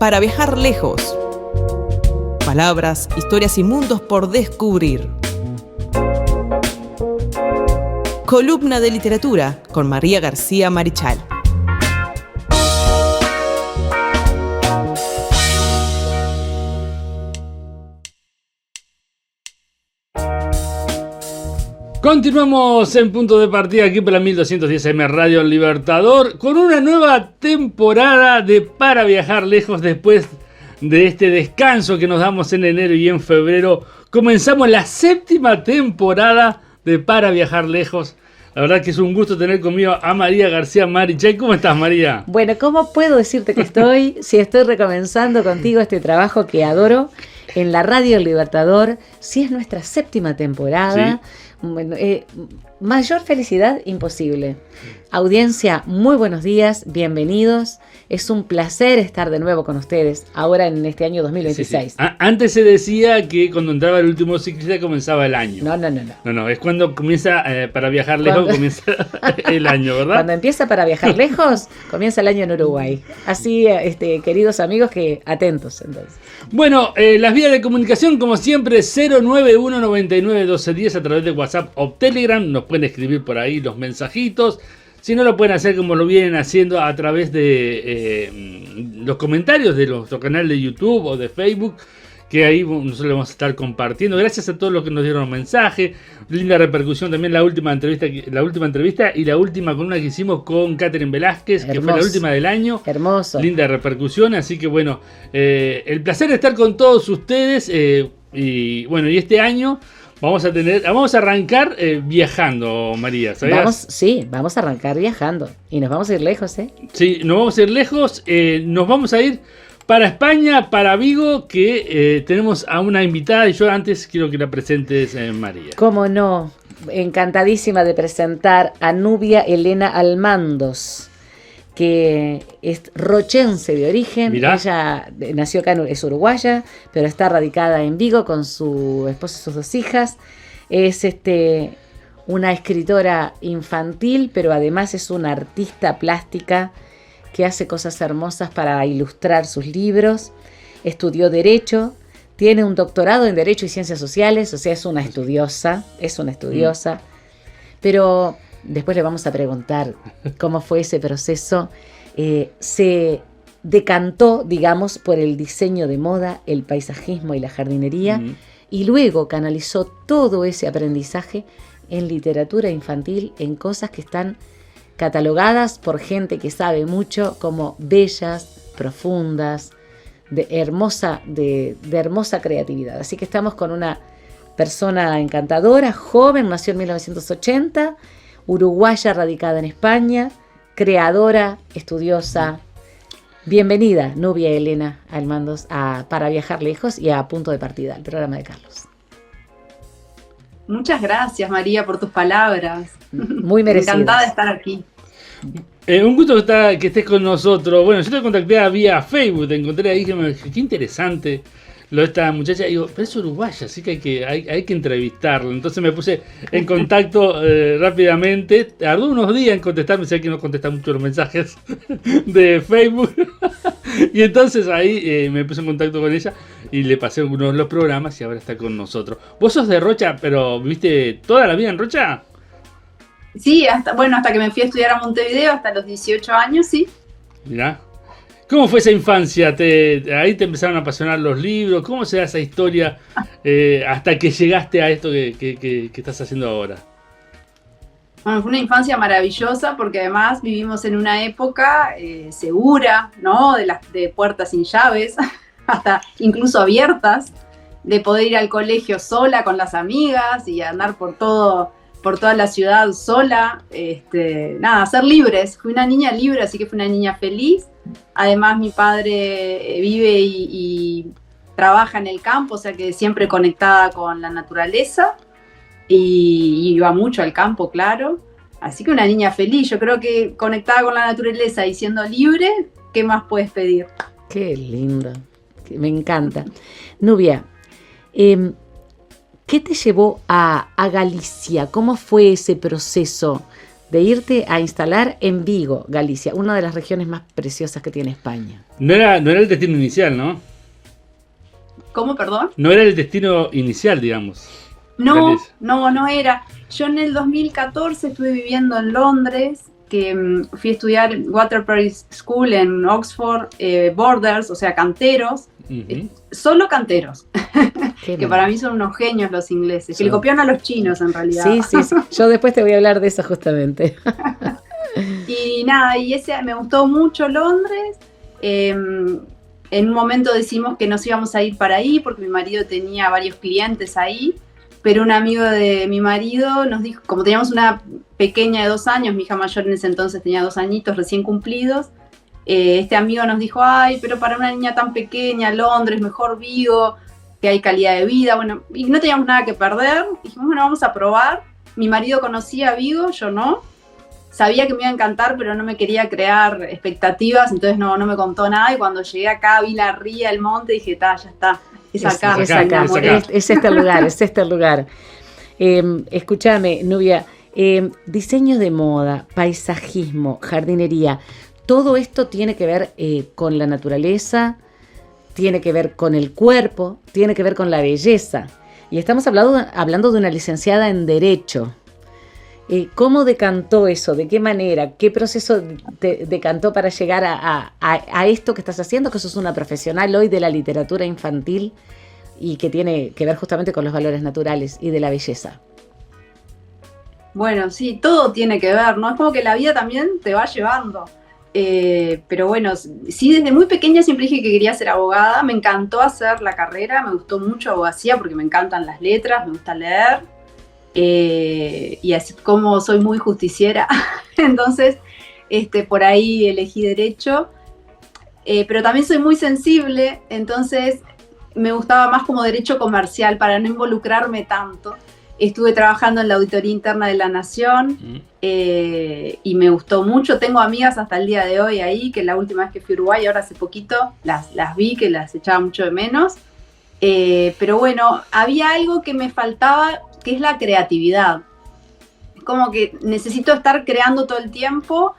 para viajar lejos. Palabras, historias y mundos por descubrir. Columna de literatura con María García Marichal. Continuamos en punto de partida aquí por la 1210 AM Radio Libertador con una nueva temporada de Para Viajar Lejos. Después de este descanso que nos damos en enero y en febrero, comenzamos la 7ª temporada de Para Viajar Lejos. La verdad que es un gusto tener conmigo a María García Marichal. ¿Cómo estás, María? Bueno, ¿cómo puedo decirte que estoy si estoy recomenzando contigo este trabajo que adoro en la Radio Libertador? Si es nuestra 7ª temporada. Sí. Bueno, mayor felicidad imposible. Audiencia, muy buenos días, bienvenidos. Es un placer estar de nuevo con ustedes, ahora en este año 2026. Sí. Antes se decía que cuando entraba el último ciclista comenzaba el año. No, es cuando comienza Para Viajar Lejos, comienza el año, ¿verdad? Cuando empieza Para Viajar Lejos, comienza el año en Uruguay. Así, queridos amigos, que atentos entonces. Bueno, las vías de comunicación, como siempre, 091 99 1210 a través de WhatsApp o Telegram. Nos pueden escribir por ahí los mensajitos. Si no, lo pueden hacer como lo vienen haciendo a través de los comentarios de nuestro canal de YouTube o de Facebook, que ahí nosotros vamos a estar compartiendo. Gracias a todos los que nos dieron mensaje. Linda repercusión también la última entrevista y la última columna que hicimos con Catherine Velázquez, que fue la última del año. Hermoso. Linda repercusión, así que bueno, el placer de estar con todos ustedes. Y este año vamos a arrancar viajando, María, ¿sabías? Vamos a arrancar viajando. Y nos vamos a ir lejos, ¿eh? Sí, nos vamos a ir lejos. Nos vamos a ir para España, para Vigo, que tenemos a una invitada. Y yo antes quiero que la presentes, María. ¿Cómo no? Encantadísima de presentar a Nubia Elena Almandos, que es rochense de origen. Mirá. Ella nació acá, es uruguaya, pero está radicada en Vigo con su esposo y sus 2 hijas. Es una escritora infantil, pero además es una artista plástica que hace cosas hermosas para ilustrar sus libros. Estudió Derecho, tiene un doctorado en Derecho y Ciencias Sociales, o sea, es una estudiosa. Pero después le vamos a preguntar cómo fue ese proceso. Se decantó, digamos, por el diseño de moda, el paisajismo y la jardinería, y luego canalizó todo ese aprendizaje en literatura infantil, en cosas que están catalogadas por gente que sabe mucho como bellas, profundas, de hermosa creatividad. Así que estamos con una persona encantadora, joven, nació en 1980, uruguaya radicada en España, creadora, estudiosa. Bienvenida, Nubia Elena Almandos, a Para Viajar Lejos y a Punto de Partida, el programa de Carlos. Muchas gracias, María, por tus palabras. Muy merecidas. Encantada de estar aquí. Un gusto que estés con nosotros. Bueno, yo te contacté vía Facebook, te encontré ahí, que me dije, qué interesante lo de esta muchacha. Y digo, pero es uruguaya, así que hay que entrevistarla. Entonces me puse en contacto rápidamente. Tardó unos días en contestarme, sé que no contesta mucho los mensajes de Facebook. Y entonces ahí me puse en contacto con ella y le pasé algunos de los programas y ahora está con nosotros. Vos sos de Rocha, pero ¿viviste toda la vida en Rocha? Sí, hasta que me fui a estudiar a Montevideo, hasta los 18 años, sí. Mirá. ¿Cómo fue esa infancia? Ahí te empezaron a apasionar los libros. ¿Cómo se da esa historia hasta que llegaste a esto que estás haciendo ahora? Bueno, fue una infancia maravillosa porque además vivimos en una época segura, ¿no? De puertas sin llaves, hasta incluso abiertas, de poder ir al colegio sola con las amigas y andar por toda la ciudad sola, ser libres. Fui una niña libre, así que fui una niña feliz. Además, mi padre vive y trabaja en el campo, o sea que siempre conectada con la naturaleza y iba mucho al campo, claro. Así que una niña feliz. Yo creo que conectada con la naturaleza y siendo libre, ¿qué más puedes pedir? Qué lindo, me encanta. Nubia, ¿qué te llevó a Galicia? ¿Cómo fue ese proceso de irte a instalar en Vigo, Galicia, una de las regiones más preciosas que tiene España. No era el destino inicial, ¿no? ¿Cómo, perdón? No era el destino inicial, digamos. No, Galicia. no era. Yo en el 2014 estuve viviendo en Londres, que fui a estudiar Waterbury School en Oxford, Borders, o sea, canteros, Ujú. solo canteros, Qué que bueno. para mí son unos genios los ingleses, que Sí. le copiaron a los chinos en realidad. Sí, sí, sí. Yo después te voy a hablar de eso justamente. Y nada, y ese me gustó mucho Londres. En un momento decimos que nos íbamos a ir para ahí porque mi marido tenía varios clientes ahí, pero un amigo de mi marido nos dijo, como teníamos una pequeña de 2 años, mi hija mayor en ese entonces tenía 2 añitos recién cumplidos, este amigo nos dijo, ay, pero para una niña tan pequeña, Londres, mejor Vigo, que hay calidad de vida, bueno, y no teníamos nada que perder, dijimos, bueno, vamos a probar. Mi marido conocía Vigo, yo no. Sabía que me iba a encantar, pero no me quería crear expectativas, entonces no me contó nada. Y cuando llegué acá, vi la ría, el monte, y dije, ya está, es acá, Es acá, me enamoré. es Es este lugar, es este lugar. Escúchame, Nubia, diseño de moda, paisajismo, jardinería, todo esto tiene que ver con la naturaleza, tiene que ver con el cuerpo, tiene que ver con la belleza. Y estamos hablando de una licenciada en Derecho. ¿Cómo decantó eso? ¿De qué manera? ¿Qué proceso te decantó para llegar a esto que estás haciendo? Que sos una profesional hoy de la literatura infantil y que tiene que ver justamente con los valores naturales y de la belleza. Bueno, sí, todo tiene que ver, ¿no? Es como que la vida también te va llevando. Pero bueno, sí, desde muy pequeña siempre dije que quería ser abogada. Me encantó hacer la carrera, me gustó mucho abogacía porque me encantan las letras, me gusta leer. Y así como soy muy justiciera, entonces por ahí elegí Derecho. Pero también soy muy sensible, entonces me gustaba más como Derecho comercial para no involucrarme tanto. Estuve trabajando en la Auditoría Interna de la Nación y me gustó mucho. Tengo amigas hasta el día de hoy ahí, que la última vez que fui a Uruguay, ahora hace poquito, las vi, que las echaba mucho de menos. Pero bueno, había algo que me faltaba, que es la creatividad. Como que necesito estar creando todo el tiempo.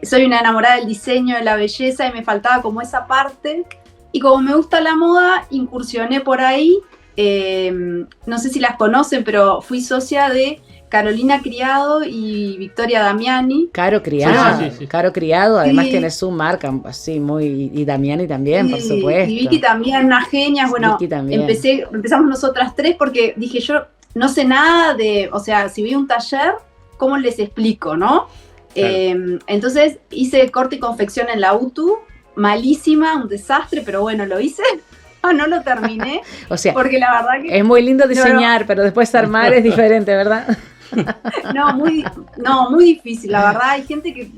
Soy una enamorada del diseño, de la belleza, y me faltaba como esa parte. Y como me gusta la moda, incursioné por ahí. No sé si las conocen, pero fui socia de Carolina Criado y Victoria Damiani. Caro Criado, Sí. Caro Criado, además Sí. tiene su marca así muy, y Damiani también, por supuesto. Y Vicky también, unas genias. Bueno, Vicky también. empezamos nosotras tres porque dije, yo no sé nada de, o sea, si vi un taller, ¿cómo les explico, no? Claro. Entonces hice corte y confección en la UTU, malísima, un desastre, pero bueno, lo hice. No lo terminé, O sea, porque la verdad que es muy lindo diseñar, pero después armar es diferente, ¿verdad? muy difícil, la verdad. Hay gente que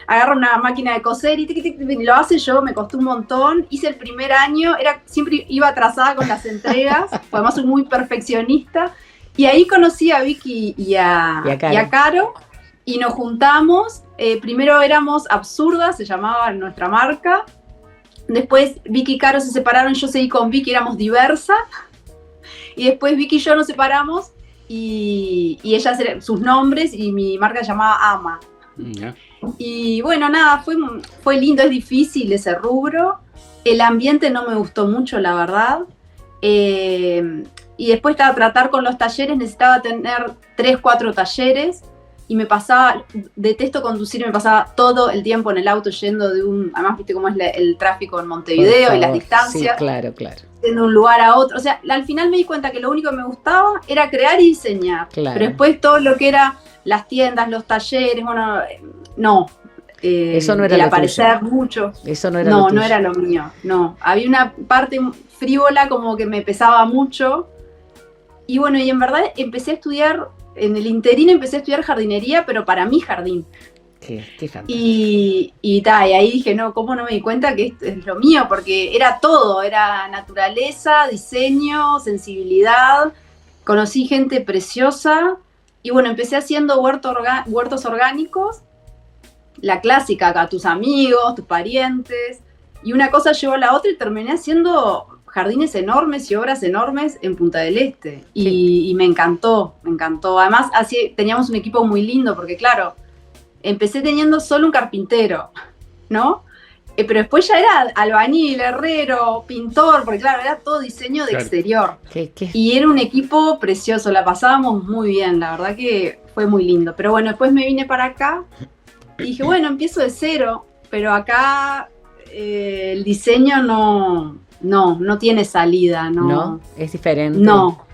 agarra una máquina de coser y lo hace. Yo me costó un montón. Hice el primer año, siempre iba atrasada con las entregas, porque además soy muy perfeccionista. Y ahí conocí a Vicky y a Caro, y nos juntamos. Primero éramos Absurdas, se llamaba nuestra marca. Después Vicky y Caro se separaron, yo seguí con Vicky, éramos Diversa. Y después Vicky y yo nos separamos y ellas sus nombres y mi marca se llamaba Ama. Ya. Y bueno, nada, fue lindo, es difícil ese rubro. El ambiente no me gustó mucho, la verdad. Y después para tratar con los talleres necesitaba tener 3, 4 talleres. Y me pasaba, detesto conducir, me pasaba todo el tiempo en el auto yendo además viste cómo es el tráfico en Montevideo y las distancias. Sí, claro. De un lugar a otro. O sea, al final me di cuenta que lo único que me gustaba era crear y diseñar. Claro. Pero después todo lo que era las tiendas, los talleres, bueno, no. Eso no era el lo aparecer tuyo. mucho. Eso no era lo tuyo. No era lo mío, no. Había una parte frívola como que me pesaba mucho. Y bueno, y en verdad empecé a estudiar, en el interín empecé a estudiar jardinería, pero para mi jardín. Qué fantástico. Y ahí dije, no, ¿cómo no me di cuenta que esto es lo mío? Porque era todo, era naturaleza, diseño, sensibilidad. Conocí gente preciosa y bueno, empecé haciendo huertos orgánicos, la clásica, a tus amigos, tus parientes, y una cosa llevó a la otra y terminé haciendo jardines enormes y obras enormes en Punta del Este. Y me encantó, me encantó. Además, así teníamos un equipo muy lindo, porque claro, empecé teniendo solo un carpintero, ¿no? Pero después ya era albañil, herrero, pintor, porque claro, era todo diseño de exterior. Y era un equipo precioso, la pasábamos muy bien, la verdad que fue muy lindo. Pero bueno, después me vine para acá y dije, bueno, empiezo de cero, pero acá el diseño no tiene salida, ¿no? No, es diferente. No,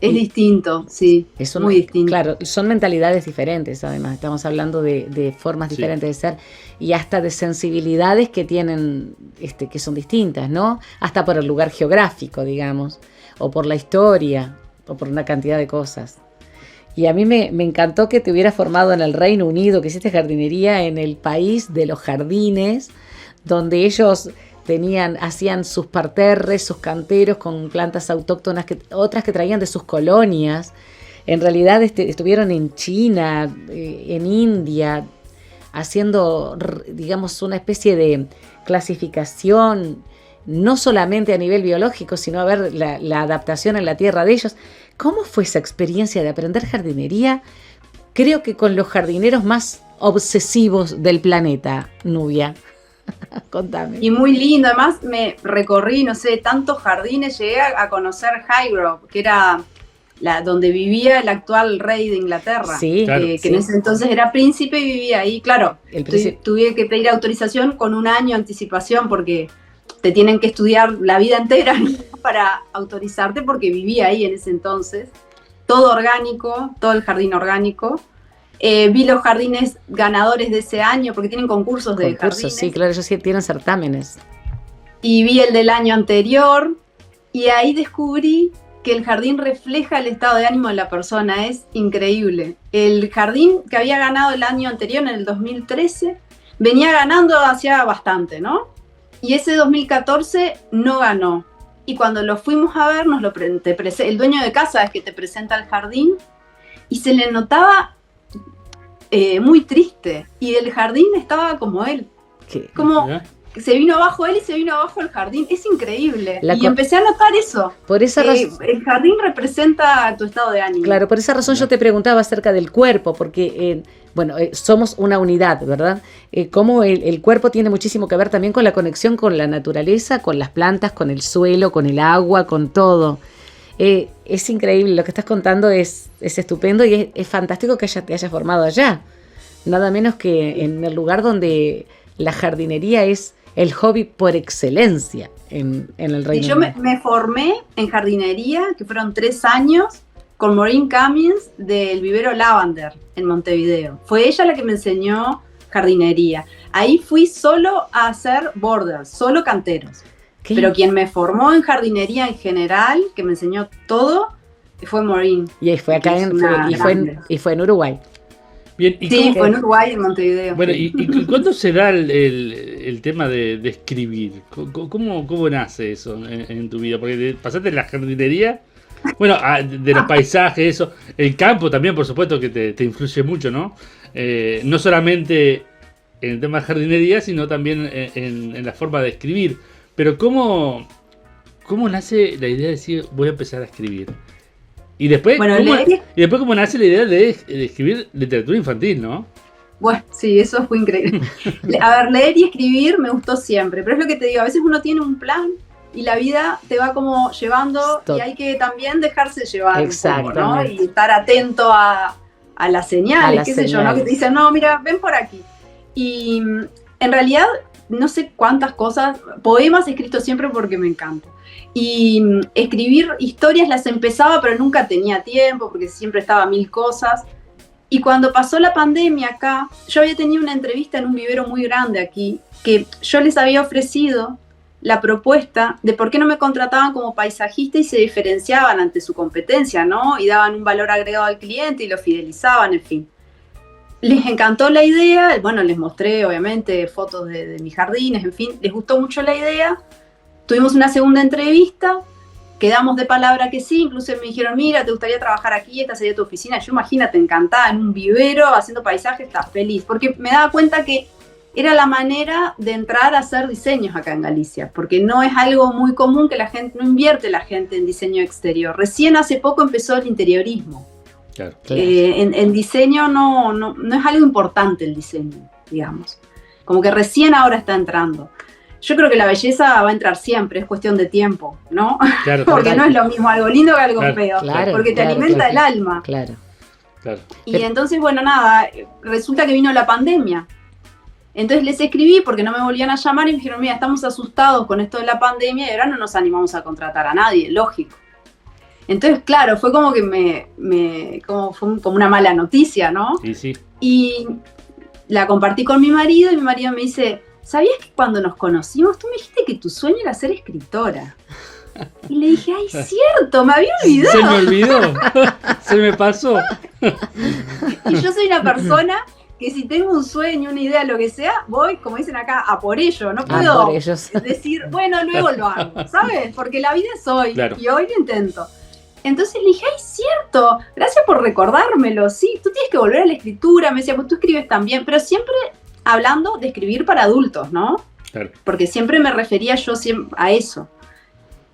es distinto, sí, es muy distinto. Claro, son mentalidades diferentes, además, estamos hablando de formas diferentes de ser y hasta de sensibilidades que tienen, que son distintas, ¿no? Hasta por el lugar geográfico, digamos, o por la historia, o por una cantidad de cosas. Y a mí me encantó que te hubieras formado en el Reino Unido, que hiciste jardinería en el país de los jardines, donde ellos hacían sus parterres, sus canteros con plantas autóctonas, otras que traían de sus colonias. En realidad estuvieron en China, en India, haciendo, digamos, una especie de clasificación, no solamente a nivel biológico, sino a ver la adaptación en la tierra de ellos. ¿Cómo fue esa experiencia de aprender jardinería? Creo que con los jardineros más obsesivos del planeta, Nubia. Contame. Y muy lindo, además me recorrí, no sé, tantos jardines, llegué a conocer Highgrove, que era donde vivía el actual rey de Inglaterra, que en ese entonces era príncipe y vivía ahí. Claro, tuve que pedir autorización con un año de anticipación porque te tienen que estudiar la vida entera para autorizarte, porque vivía ahí en ese entonces. Todo orgánico, todo el jardín orgánico. Vi los jardines ganadores de ese año, porque tienen concursos de jardines. Sí, claro, ellos sí tienen certámenes. Y vi el del año anterior, y ahí descubrí que el jardín refleja el estado de ánimo de la persona. Es increíble. El jardín que había ganado el año anterior, en el 2013, venía ganando hacía bastante, ¿no? Y ese 2014 no ganó. Y cuando lo fuimos a ver, el dueño de casa es que te presenta el jardín, y se le notaba muy triste, y el jardín estaba como él. Como se vino abajo él y se vino abajo el jardín. Es increíble. Y empecé a notar eso. Por esa razón, el jardín representa tu estado de ánimo. Claro, por esa razón yo te preguntaba acerca del cuerpo, porque somos una unidad, ¿verdad? Cómo el cuerpo tiene muchísimo que ver también con la conexión con la naturaleza, con las plantas, con el suelo, con el agua, con todo. Es increíble, lo que estás contando es estupendo, y es fantástico que te hayas formado allá. Nada menos que en el lugar donde la jardinería es el hobby por excelencia en el Reino Unido. Yo me formé en jardinería, que fueron 3 años, con Maureen Cummins del vivero Lavender en Montevideo. Fue ella la que me enseñó jardinería. Ahí fui solo a hacer borders, solo canteros. Pero quien me formó en jardinería en general, que me enseñó todo, fue Maureen. Y fue acá y fue en Uruguay. Bien, fue en Uruguay, en Montevideo. Bueno, ¿y cuándo se da el tema de escribir? ¿Cómo nace eso en tu vida? Porque pasaste de la jardinería, de los paisajes, eso. El campo también, por supuesto, que te influye mucho, ¿no? No solamente en el tema de jardinería, sino también en la forma de escribir. Pero ¿cómo nace la idea de decir voy a empezar a escribir? Y después, ¿cómo nace la idea de escribir literatura infantil, no? Bueno, sí, eso fue increíble. A ver, leer y escribir me gustó siempre, pero es lo que te digo, a veces uno tiene un plan y la vida te va como llevando. Y hay que también dejarse llevar un poco, ¿no? Y estar atento a las señales, sé yo, ¿no? Que te dicen, no, mira, ven por aquí. Y en realidad, no sé cuántas cosas, poemas he escrito siempre porque me encanta. Y escribir historias las empezaba, pero nunca tenía tiempo, porque siempre estaba a 1000 cosas. Y cuando pasó la pandemia acá, yo había tenido una entrevista en un vivero muy grande aquí, que yo les había ofrecido la propuesta de por qué no me contrataban como paisajista y se diferenciaban ante su competencia, ¿no? Y daban un valor agregado al cliente y lo fidelizaban, en fin. Les encantó la idea, les mostré obviamente fotos de mis jardines, en fin, les gustó mucho la idea. Tuvimos una segunda entrevista, quedamos de palabra que sí, incluso me dijeron, mira, ¿te gustaría trabajar aquí? Esta sería tu oficina. Yo, imagínate, encantada, en un vivero, haciendo paisajes, estás feliz. Porque me daba cuenta que era la manera de entrar a hacer diseños acá en Galicia, porque no es algo muy común que la gente, no invierte la gente en diseño exterior. Recién hace poco empezó el interiorismo. Claro. En diseño no es algo importante el diseño, digamos. Como que recién ahora está entrando. Yo creo que la belleza va a entrar siempre, es cuestión de tiempo, ¿no? Claro, porque claro. no es lo mismo algo lindo que algo feo, claro, porque te alimenta el alma. Claro. Claro. Y entonces, bueno, nada, resulta que vino la pandemia. Entonces les escribí porque no me volvían a llamar y me dijeron, mira, estamos asustados con esto de la pandemia y ahora no nos animamos a contratar a nadie, lógico. Entonces, claro, fue como que como una mala noticia, ¿no? Sí, sí. Y la compartí con mi marido y mi marido me dice, ¿sabías que cuando nos conocimos tú me dijiste que tu sueño era ser escritora? Y le dije, ay, cierto, me había olvidado. Se me olvidó, se me pasó. Y yo soy una persona que si tengo un sueño, una idea, lo que sea, voy, como dicen acá, a por ello. No puedo decir, bueno, luego lo hago, ¿sabes? Porque la vida es hoy, claro. Y hoy lo intento. Entonces le dije, ay, cierto, gracias por recordármelo, sí, tú tienes que volver a la escritura. Me decía, pues tú escribes también, pero siempre hablando de escribir para adultos, ¿no? Claro. Porque siempre me refería yo a eso.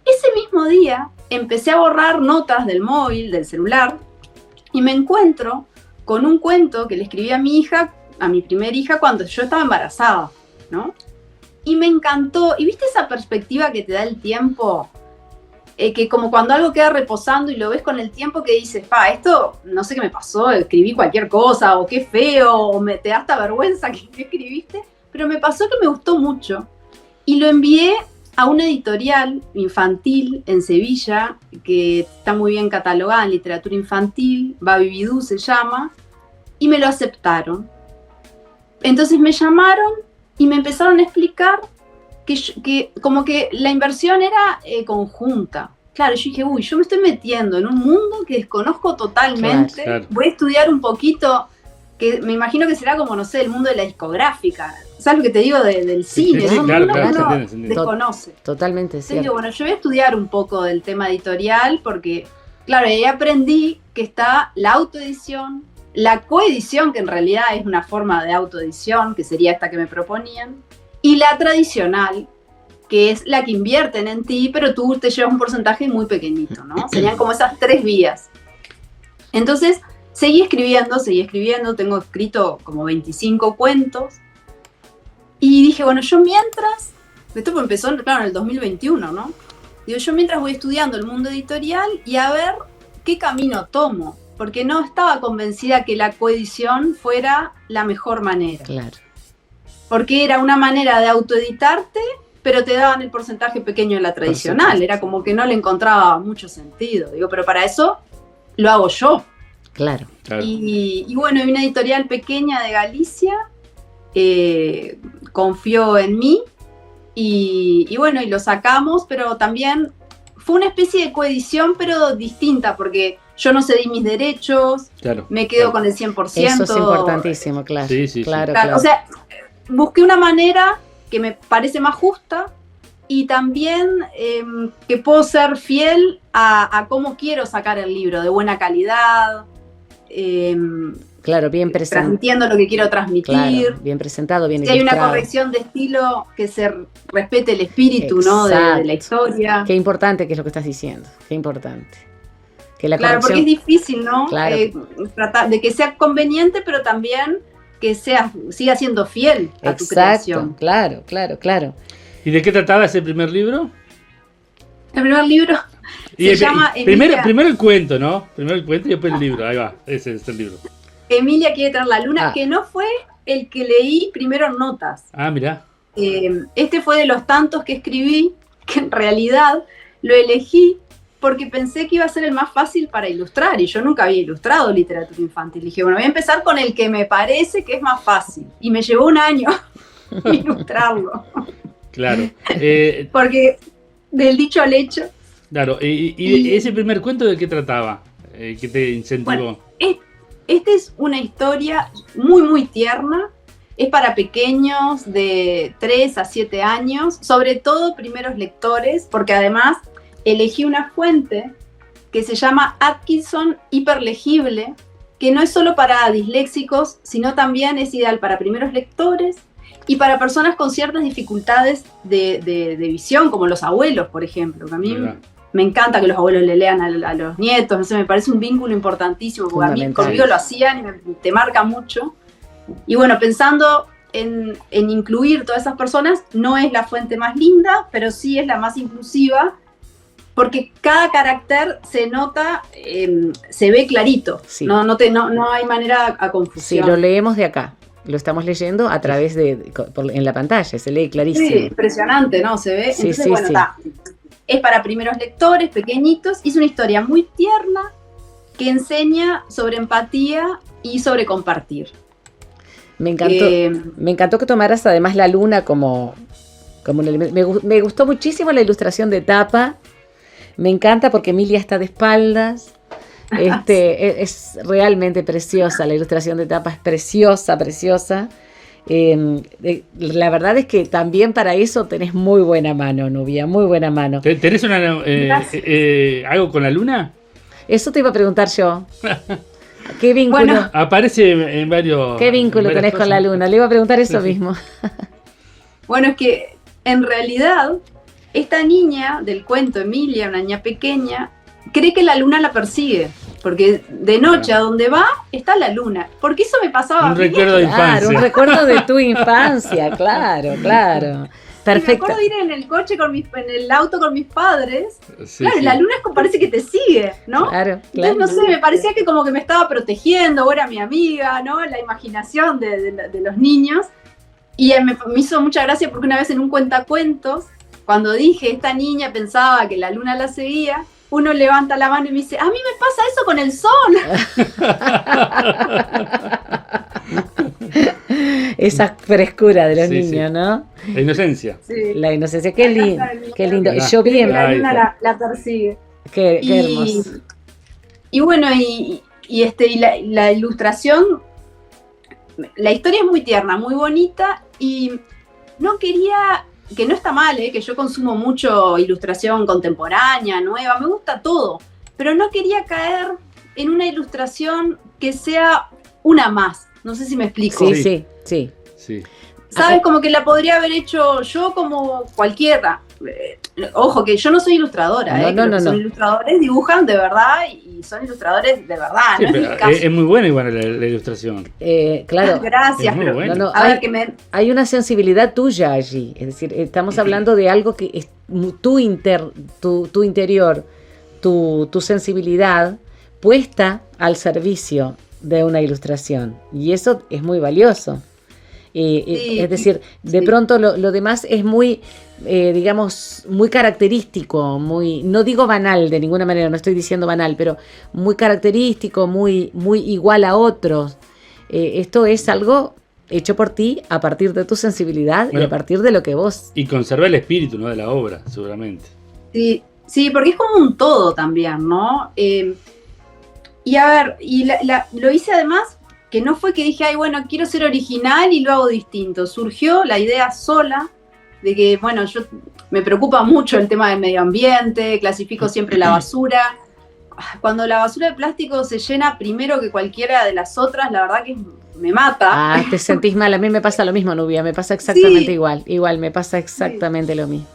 Ese mismo día empecé a borrar notas del móvil, del celular, y me encuentro con un cuento que le escribí a mi hija, a mi primera hija, cuando yo estaba embarazada, ¿no? Y me encantó. ¿Y viste esa perspectiva que te da el tiempo? Que como cuando algo queda reposando y lo ves con el tiempo que dices, esto no sé qué me pasó, escribí cualquier cosa, o qué feo, o te da hasta vergüenza que escribiste, pero me pasó que me gustó mucho. Y lo envié a una editorial infantil en Sevilla, que está muy bien catalogada en literatura infantil, Babibidú se llama, y me lo aceptaron. Entonces me llamaron y me empezaron a explicar que como que la inversión era conjunta. Claro, yo dije, yo me estoy metiendo en un mundo que desconozco totalmente, claro. Voy a estudiar un poquito, que me imagino que será como, no sé, el mundo de la discográfica. ¿Sabes lo que te digo del cine? Sí, claro, uno desconoce. Totalmente cierto. Entonces, bueno, yo voy a estudiar un poco del tema editorial porque, claro, ahí aprendí que está la autoedición, la coedición, que en realidad es una forma de autoedición, que sería esta que me proponían, y la tradicional, que es la que invierten en ti, pero tú te llevas un porcentaje muy pequeñito, ¿no? Serían como esas 3 vías. Entonces, seguí escribiendo, tengo escrito como 25 cuentos, y dije, bueno, yo mientras, esto empezó, claro, en el 2021, ¿no? Digo, yo mientras voy estudiando el mundo editorial y a ver qué camino tomo, porque no estaba convencida que la coedición fuera la mejor manera. Claro. Porque era una manera de autoeditarte, pero te daban el porcentaje pequeño de la tradicional, era como que no le encontraba mucho sentido. Digo, pero para eso lo hago yo. Claro. Y bueno, hay una editorial pequeña de Galicia, confió en mí y bueno, y lo sacamos, pero también fue una especie de coedición, pero distinta, porque yo no cedí mis derechos, claro, me quedo con el 100%. Eso es importantísimo, claro. Sí. Claro. O sea, busqué una manera que me parece más justa y también que puedo ser fiel a cómo quiero sacar el libro, de buena calidad, claro, bien presentado. Transmitiendo lo que quiero transmitir. Claro, bien presentado, bien ilustrado. Si hay una corrección de estilo, que se respete el espíritu, ¿no? de la historia. Qué importante que es lo que estás diciendo, qué importante. Que la claro, porque es difícil, ¿no? Claro. Tratar de que sea conveniente, pero también que siga siendo fiel a tu creación. Claro. ¿Y de qué trataba ese primer libro? El primer libro se llama primero el cuento, ¿no? Primero el cuento y después el libro. Ahí va, ese es el libro. Emilia quiere traer la luna, que no fue el que leí primero en notas. Mirá. Este fue de los tantos que escribí, que en realidad lo elegí porque pensé que iba a ser el más fácil para ilustrar, y yo nunca había ilustrado literatura infantil. Dije, bueno, voy a empezar con el que me parece que es más fácil. Y me llevó 1 año ilustrarlo. Claro. Porque del dicho al hecho. Claro, y ese primer cuento, ¿de qué trataba? ¿Qué te incentivó? Bueno, esta es una historia muy, muy tierna. Es para pequeños de 3 a 7 años, sobre todo primeros lectores, porque además elegí una fuente que se llama Atkinson Hiperlegible, que no es solo para disléxicos, sino también es ideal para primeros lectores y para personas con ciertas dificultades de visión, como los abuelos, por ejemplo, que a mí me encanta que los abuelos le lean a los nietos, no sé, me parece un vínculo importantísimo, porque a mí conmigo lo hacían y te marca mucho. Y bueno, pensando en incluir todas esas personas, no es la fuente más linda, pero sí es la más inclusiva, porque cada carácter se nota, se ve clarito, sí. no hay manera a confusión. Sí, lo leemos de acá, lo estamos leyendo a través en la pantalla, se lee clarísimo. Sí, impresionante, ¿no? Se ve. Sí, entonces, sí, bueno, es para primeros lectores, pequeñitos, y es una historia muy tierna que enseña sobre empatía y sobre compartir. Me encantó que tomaras además la luna como un elemento. Me gustó muchísimo la ilustración de tapa. Me encanta porque Emilia está de espaldas. Es realmente preciosa. La ilustración de tapa es preciosa, preciosa. La verdad es que también para eso tenés muy buena mano, Nubia, muy buena mano. ¿Tenés algo con la luna? Eso te iba a preguntar yo. ¿Qué vínculo? Bueno, aparece en varios. ¿Qué vínculo tenés con la luna? Le iba a preguntar eso mismo. Bueno, es que en realidad esta niña del cuento, Emilia, una niña pequeña, cree que la luna la persigue. Porque de noche a donde va está la luna. Porque eso me pasaba. Un recuerdo de infancia. Claro, un recuerdo de tu infancia, claro. Perfecto. Me acuerdo de ir en el coche en el auto con mis padres. Sí, claro, sí. La luna parece que te sigue, ¿no? Claro. Entonces, no sé, me parecía que como que me estaba protegiendo, o era mi amiga, ¿no? La imaginación de los niños. Y me hizo mucha gracia porque una vez en un cuentacuentos, cuando dije, esta niña pensaba que la luna la seguía, uno levanta la mano y me dice, a mí me pasa eso con el sol. Esa frescura de los Sí, niños, sí. ¿no? La inocencia. Sí. La inocencia, qué lindo. Ah, Yo vi La luna la persigue. qué hermoso. Y bueno, y la ilustración, la historia es muy tierna, muy bonita, y no quería, que no está mal, que yo consumo mucho ilustración contemporánea, nueva, me gusta todo, pero no quería caer en una ilustración que sea una más, no sé si me explico. Sí. ¿Sabes? Como que la podría haber hecho yo como cualquiera. Ojo, que yo no soy ilustradora, No. Son ilustradores, dibujan de verdad y son ilustradores de verdad. Sí, no es pero mi caso. es muy buena igual la ilustración. Claro. Gracias, Es muy pero bueno. a ver, Hay una sensibilidad tuya allí, es decir, estamos hablando de algo que es tu interior, tu sensibilidad puesta al servicio de una ilustración, y eso es muy valioso. Es decir, de pronto lo demás es muy, digamos, muy característico, muy, no digo banal de ninguna manera, no estoy diciendo banal, pero muy característico, muy igual a otros. Esto es algo hecho por ti a partir de tu sensibilidad y a partir de lo que vos... Y conservar el espíritu, ¿no?, de la obra, seguramente. Sí, porque es como un todo también, ¿no? Y a ver, lo hice además, que no fue que dije, ay, bueno, quiero ser original y lo hago distinto. Surgió la idea sola de que, bueno, yo me preocupa mucho el tema del medio ambiente, clasifico siempre la basura. Cuando la basura de plástico se llena primero que cualquiera de las otras, la verdad que me mata. Te sentís mal, a mí me pasa lo mismo, Nubia, me pasa exactamente igual, me pasa exactamente lo mismo.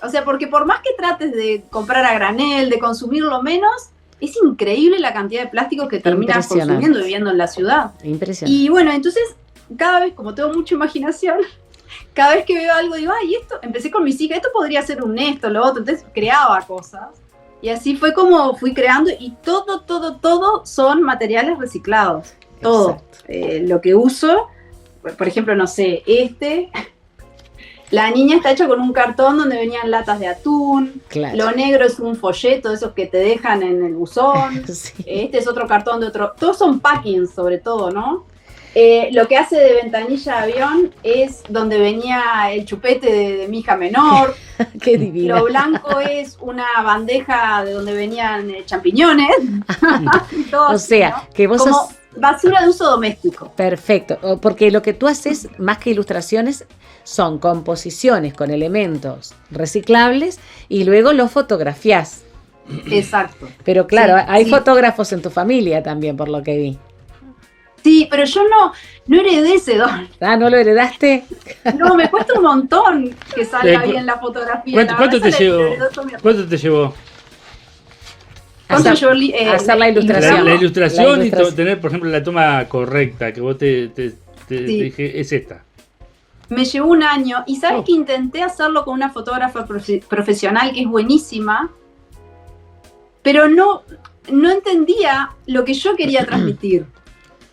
O sea, porque por más que trates de comprar a granel, de consumirlo menos, es increíble la cantidad de plásticos que terminas consumiendo viviendo en la ciudad. Impresionante. Y bueno, entonces, cada vez, como tengo mucha imaginación, cada vez que veo algo digo, ay, esto, empecé con mis hijas, esto podría ser un esto, lo otro, entonces creaba cosas. Y así fue como fui creando, y todo son materiales reciclados. Todo. Lo que uso, por ejemplo, no sé, la niña está hecha con un cartón donde venían latas de atún. Claro. Lo negro es un folleto, esos que te dejan en el buzón. Sí. Este es otro cartón de otro. Todos son packings, sobre todo, ¿no? Lo que hace de ventanilla de avión es donde venía el chupete de mi hija menor. Qué divino. Lo blanco es una bandeja de donde venían champiñones. O sea, ¿no? Que vos como basura de uso doméstico. Perfecto, porque lo que tú haces, más que ilustraciones, son composiciones con elementos reciclables y luego los fotografiás. Exacto. Pero claro, sí, hay fotógrafos en tu familia también, por lo que vi. Sí, pero yo no heredé ese don. Ah, ¿no lo heredaste? No, me cuesta un montón que salga bien la fotografía. ¿Cuánto te llevó? Hacer la ilustración. La ilustración y tener, por ejemplo, la toma correcta, que vos te dije, es esta. Me llevó un año y sabes que intenté hacerlo con una fotógrafa profesional que es buenísima, pero no entendía lo que yo quería transmitir.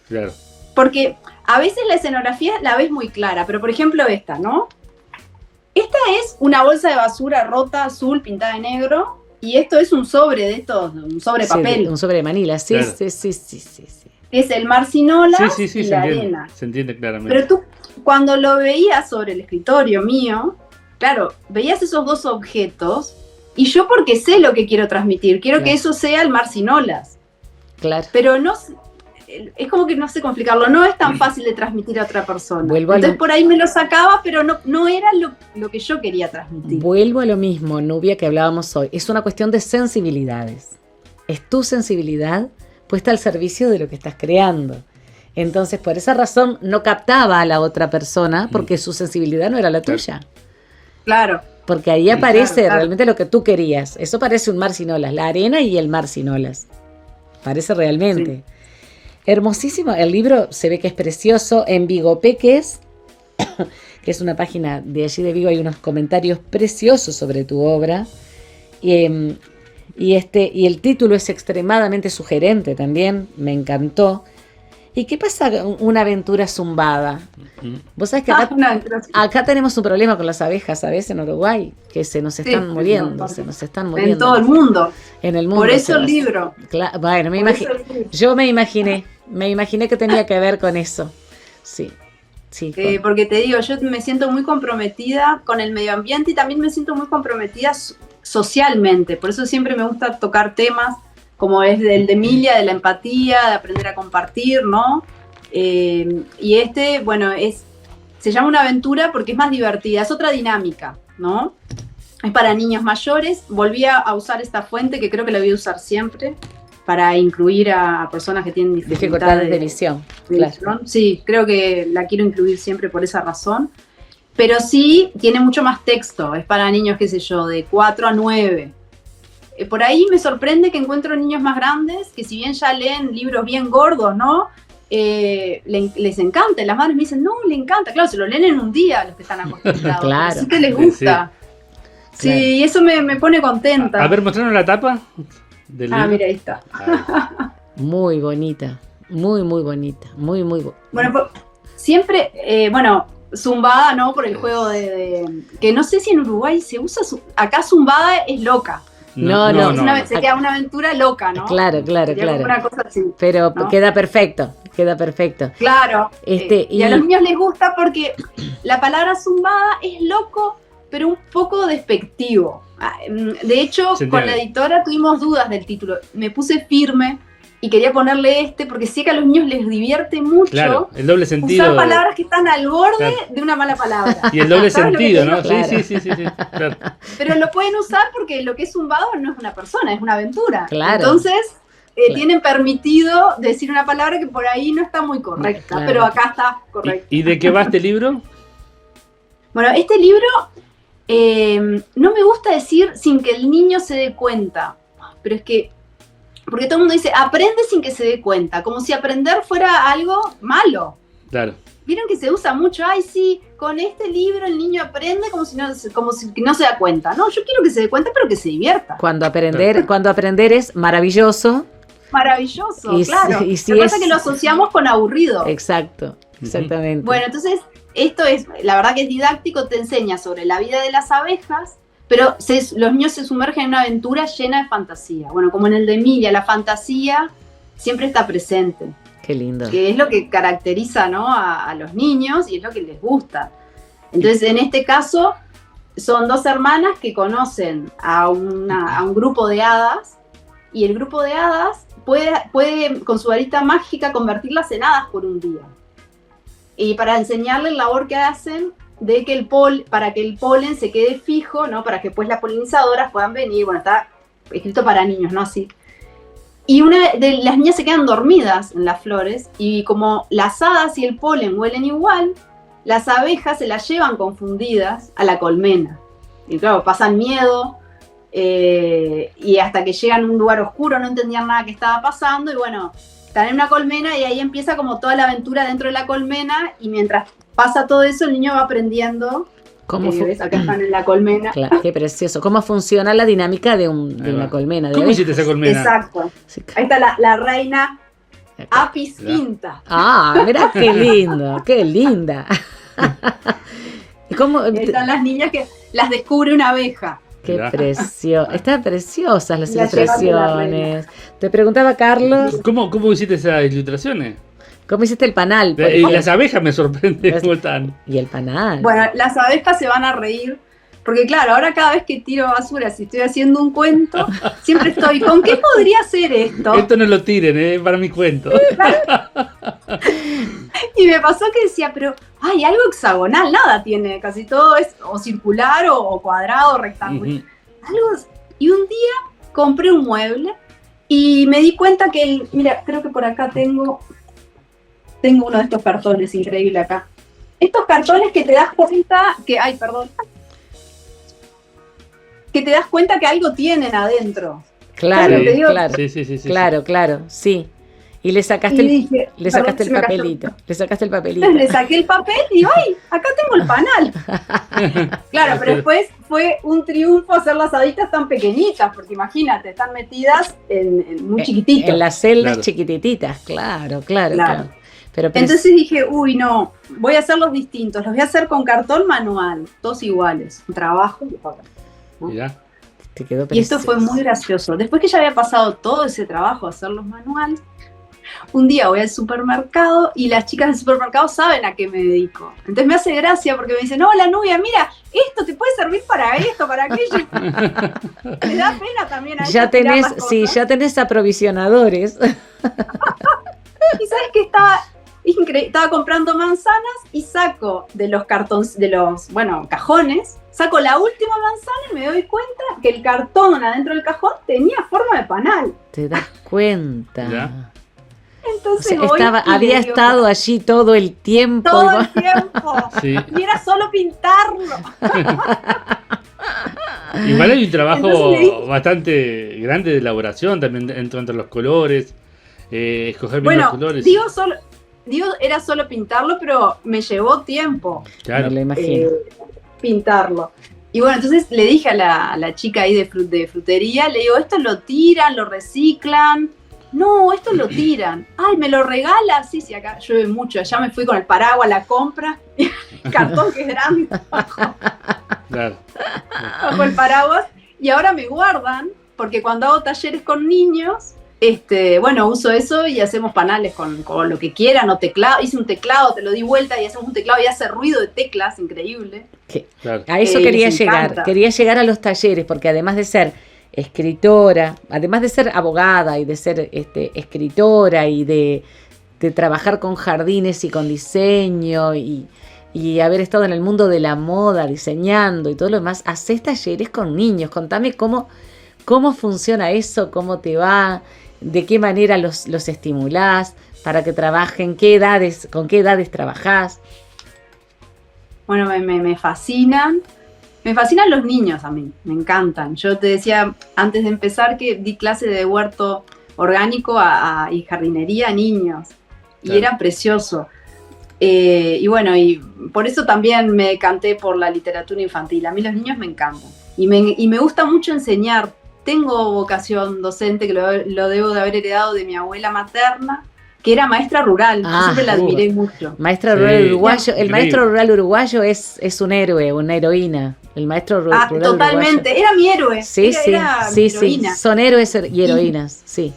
Claro. Porque a veces la escenografía la ves muy clara, pero por ejemplo esta, ¿no? Esta es una bolsa de basura rota, azul, pintada de negro, y esto es un sobre de estos, un sobre papel. Un sobre de Manila, sí, claro. sí. Es el mar sin olas y se la entiende, arena. Se entiende claramente. Pero tú, cuando lo veías sobre el escritorio mío, claro, veías esos dos objetos, y yo porque sé lo que quiero transmitir, quiero que eso sea el mar sin olas. Claro. Pero no, es como que no sé complicarlo, no es tan fácil de transmitir a otra persona. Entonces por ahí me lo sacaba, pero no era lo que yo quería transmitir. Vuelvo a lo mismo, Nubia, que hablábamos hoy. Es una cuestión de sensibilidades. Es tu sensibilidad puesta al servicio de lo que estás creando. Entonces, por esa razón, no captaba a la otra persona porque su sensibilidad no era la tuya. Claro. Porque ahí aparece claro. realmente lo que tú querías. Eso parece un mar sin olas, la arena y el mar sin olas. Parece realmente. Sí. Hermosísimo. El libro se ve que es precioso. En Vigo Peques, que es una página de allí de Vigo, hay unos comentarios preciosos sobre tu obra. Y el título es extremadamente sugerente también. Me encantó. ¿Y qué pasa con una aventura zumbada? Vos sabés que acá tenemos un problema con las abejas, ¿sabés? En Uruguay, que se nos están muriendo, En todo el mundo. En el mundo. Por eso el libro. Bueno, yo me imaginé que tenía que ver con eso. Sí. Porque te digo, yo me siento muy comprometida con el medio ambiente y también me siento muy comprometida socialmente. Por eso siempre me gusta tocar temas como es el de Emilia, de la empatía, de aprender a compartir, ¿no? Y bueno, se llama Una aventura porque es más divertida, es otra dinámica, ¿no? Es para niños mayores. Volví a usar esta fuente que creo que la voy a usar siempre para incluir a personas que tienen dificultades de visión. Claro. Sí, creo que la quiero incluir siempre por esa razón. Pero sí, tiene mucho más texto, es para niños, qué sé yo, de 4 a 9. Por ahí me sorprende que encuentro niños más grandes que si bien ya leen libros bien gordos, ¿no? Les encanta. Las madres me dicen, no, le encanta. Claro, se lo leen en un día los que están acostumbrados. Claro. Sí que les gusta. Sí, y eso me pone contenta. A ver, mostrarnos la tapa del libro. Mira, ahí está. Muy bonita. Muy bonita. Muy bonita. Bueno, siempre, zumbada, ¿no? Por el juego que no sé si en Uruguay se usa. Acá zumbada es loca. No. Sería una aventura loca, ¿no? Claro. Una cosa así, pero ¿no? Queda perfecto. Claro. Y a los niños les gusta porque la palabra zumbada es loco, pero un poco despectivo. De hecho, con la editora tuvimos dudas del título. Me puse firme y quería ponerle porque sé que a los niños les divierte mucho. Claro, el doble sentido. Usar palabras que están al borde de una mala palabra. Y el doble sentido, ¿no? Claro. Sí. Claro. Pero lo pueden usar porque lo que es zumbado no es una persona, es una aventura. Claro. Entonces, tienen permitido decir una palabra que por ahí no está muy correcta, claro. pero acá está correcta. ¿Y de qué va este libro? Bueno, este libro no me gusta decir sin que el niño se dé cuenta, pero es que porque todo el mundo dice, aprende sin que se dé cuenta, como si aprender fuera algo malo. Claro. Vieron que se usa mucho, sí, con este libro el niño aprende como si no se da cuenta. No, yo quiero que se dé cuenta, pero que se divierta. Cuando aprender es maravilloso. Maravilloso, claro. Y si lo que pasa es que lo asociamos con aburrido. Exacto, exactamente. Bueno, entonces, esto es, la verdad que es didáctico, te enseña sobre la vida de las abejas, pero los niños se sumergen en una aventura llena de fantasía. Bueno, como en el de Emilia, la fantasía siempre está presente. Qué lindo. Que es lo que caracteriza, ¿no? a los niños y es lo que les gusta. Entonces, en este caso, son dos hermanas que conocen a un grupo de hadas y el grupo de hadas puede con su varita mágica convertirlas en hadas por un día. Y para enseñarle el labor que hacen de que para que el polen se quede fijo, ¿no? Para que pues las polinizadoras puedan venir. Bueno, está escrito para niños, ¿no? Así. Y una de las niñas se quedan dormidas en las flores y como las hadas y el polen huelen igual, las abejas se las llevan confundidas a la colmena. Y claro, pasan miedo y hasta que llegan a un lugar oscuro no entendían nada que estaba pasando y bueno, están en una colmena y ahí empieza como toda la aventura dentro de la colmena y mientras pasa todo eso el niño va aprendiendo. ¿Cómo ¿Ves? Acá están en la colmena. Claro, qué precioso. ¿Cómo funciona la dinámica de una colmena? De ¿Cómo abejas? hiciste esa colmena? Exacto. Sí. Ahí está la reina Apis quinta. Ah, mira qué lindo, qué linda. ¿Y cómo? Ahí están las niñas que las descubre una abeja. Qué Mirá. precioso. Están preciosas las La llevan de la ilustraciones. Te preguntaba, Carlos, ¿Cómo hiciste esas ilustraciones? ¿cómo hiciste el panal? por Y ejemplo? las abejas me sorprenden Las- cómo están. Y el panal. Bueno, las abejas se van a reír. Porque claro, ahora cada vez que tiro basura, si estoy haciendo un cuento, siempre estoy, ¿con qué podría ser esto? Esto no lo tiren, para mi cuento. Y me pasó que decía, pero hay algo hexagonal, nada tiene, casi todo es o circular o cuadrado o rectangular. Ujú. Algo, y un día compré un mueble y me di cuenta que, mira, creo que por acá tengo uno de estos cartones, increíble acá. Estos cartones que te das cuenta que, que te das cuenta que algo tienen adentro. Claro, ¿sabes lo que digo? claro. Sí. Claro, claro, sí. Y le sacaste Y el, dije, le perdón, sacaste se el me cayó. papelito. Le sacaste el papelito. Entonces le saqué el papel y digo, ¡ay! Acá tengo el panal. Claro, pero después fue un triunfo hacer las haditas tan pequeñitas, porque imagínate, están metidas en muy chiquitito. En las celdas Claro. chiquititas, claro. Claro. Pero Entonces dije, uy, no, voy a hacerlos distintos, los voy a hacer con cartón manual, todos iguales, un trabajo y papel. Mirá. te quedó Y esto fue precioso. muy gracioso. Después que ya había pasado todo ese trabajo, hacerlos manual, un día voy al supermercado y las chicas del supermercado saben a qué me dedico. Entonces me hace gracia porque me dicen, hola Nubia, mira, esto te puede servir para esto, para aquello. Me da pena también a Ya ellas tirar tenés, las sí, cosas. ya tenés aprovisionadores. Y sabes que estaba comprando manzanas y saco de los cartones, cajones, saco la última manzana y me doy cuenta que el cartón adentro del cajón tenía forma de panal. Te das cuenta. Ya. O Entonces sea, voy y le había digo, estado allí todo el tiempo. todo el tiempo. Sí. Y era solo pintarlo. Igual hay un trabajo Entonces le dije- bastante grande de elaboración también entre los colores, escoger bien los Bueno, colores. digo, era solo pintarlo, pero me llevó tiempo Claro. Me lo imagino. pintarlo. Y bueno, entonces le dije a la chica ahí de frutería, le digo, esto lo tiran, lo reciclan. No, esto lo tiran. Ay, ¿me lo regala? Sí, acá llueve mucho. Ya me fui con el paraguas a la compra. El cartón que es grande Claro. bajo el paraguas. Y ahora me guardan, porque cuando hago talleres con niños, uso eso y hacemos panales con lo que quieran o teclado. Hice un teclado, te lo di vuelta y hacemos un teclado y hace ruido de teclas, increíble. Claro. A eso Y quería les llegar. encanta. Quería llegar a los talleres, porque además de ser escritora, además de ser abogada y de ser escritora y de trabajar con jardines y con diseño y haber estado en el mundo de la moda diseñando y todo lo demás, haces talleres con niños. Contame cómo funciona eso, cómo te va, de qué manera los estimulás para que trabajen, con qué edades trabajás. Bueno, me fascinan. Me fascinan los niños a mí, me encantan. Yo te decía antes de empezar que di clase de huerto orgánico y jardinería a niños. Y Claro. era precioso. Y por eso también me decanté por la literatura infantil. A mí los niños me encantan. Y me gusta mucho enseñar. Tengo vocación docente que lo debo de haber heredado de mi abuela materna, que era maestra rural. Yo siempre la admiré mucho. Maestro Sí, rural uruguayo. El increíble. maestro rural uruguayo es un héroe, una heroína. El maestro rural Totalmente. Era mi héroe. uruguayo. Sí, era mi heroína. Son héroes y heroínas, sí.